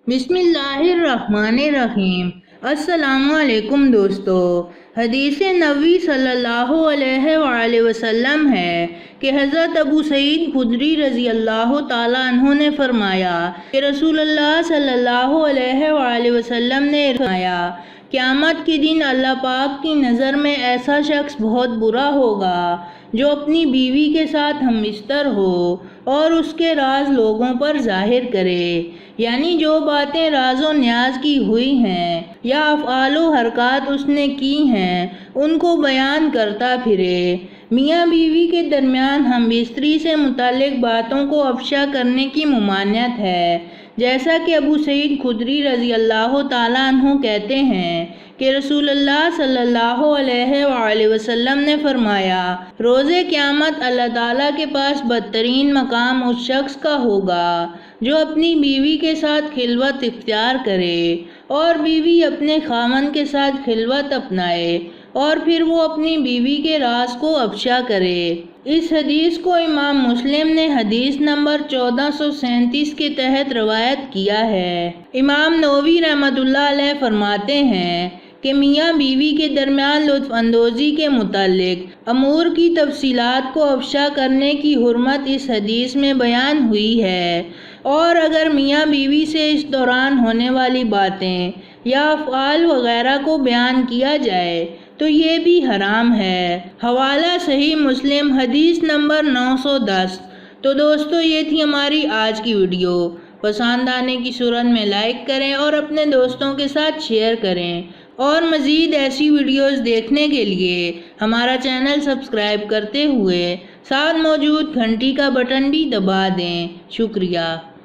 बिस्मिल्लाहिर्रहमानिर्रहीम। अस्सलामुअलैकुम दोस्तों। हदीस नबी सल्लल्लाहु अलैहि वसल्लम है कि हज़रत अबू सईद खुदरी रज़ी अल्लाह ताला अन्हु ने फरमाया कि रसूलुल्लाह सल्लल्लाहु अलैहि वसल्लम ने फरमाया, क़यामत के दिन अल्लाह पाक की नज़र में ऐसा शख्स बहुत बुरा होगा जो अपनी बीवी के साथ हमबिस्तर हो और उसके राज लोगों पर जाहिर करे, यानी जो बातें राज़ो न्याज की हुई हैं या अफ़आलो हरकत उसने की हैं उनको बयान करता फिरे। मियाँ बीवी के दरमियान हमबिस्तरी से मुताल्लिक़ बातों को अफ़शा करने की मुमानियत है, जैसा कि अबू सईद खुदरी रज़ी अल्लाह ताला अन्हु कहते हैं कि रसूलुल्लाह सल्लल्लाहु अलैहि वसल्लम ने फरमाया, रोज़े क़यामत अल्लाह ताला के पास बदतरीन मकाम उस शख्स का होगा जो अपनी बीवी के साथ खिलवत इख्तियार करे और बीवी अपने खामन के साथ खिलवत अपनाए और फिर वो अपनी बीवी के राज को अफ़शा करे। इस हदीस को इमाम मुस्लिम ने हदीस नंबर 1437 के तहत रवायत किया है। इमाम नववी रहमतुल्लाह अलैह फरमाते हैं कि मियाँ बीवी के दरमियान लुत्फ़ अंदोज़ी के मुताल्लिक़ अमूर की तफसीलात को अफ़शा करने की हुर्मत इस हदीस में बयान हुई है, और अगर मियाँ बीवी से इस दौरान होने वाली बातें या अफ़आल वग़ैरह को बयान किया जाए तो ये भी हराम है। हवाला सही मुस्लिम हदीस नंबर 910। तो दोस्तों, ये थी हमारी आज की वीडियो। पसंद आने की सूरत में लाइक करें और अपने दोस्तों के साथ शेयर करें, और मज़ीद ऐसी वीडियोस देखने के लिए हमारा चैनल सब्सक्राइब करते हुए साथ मौजूद घंटी का बटन भी दबा दें। शुक्रिया।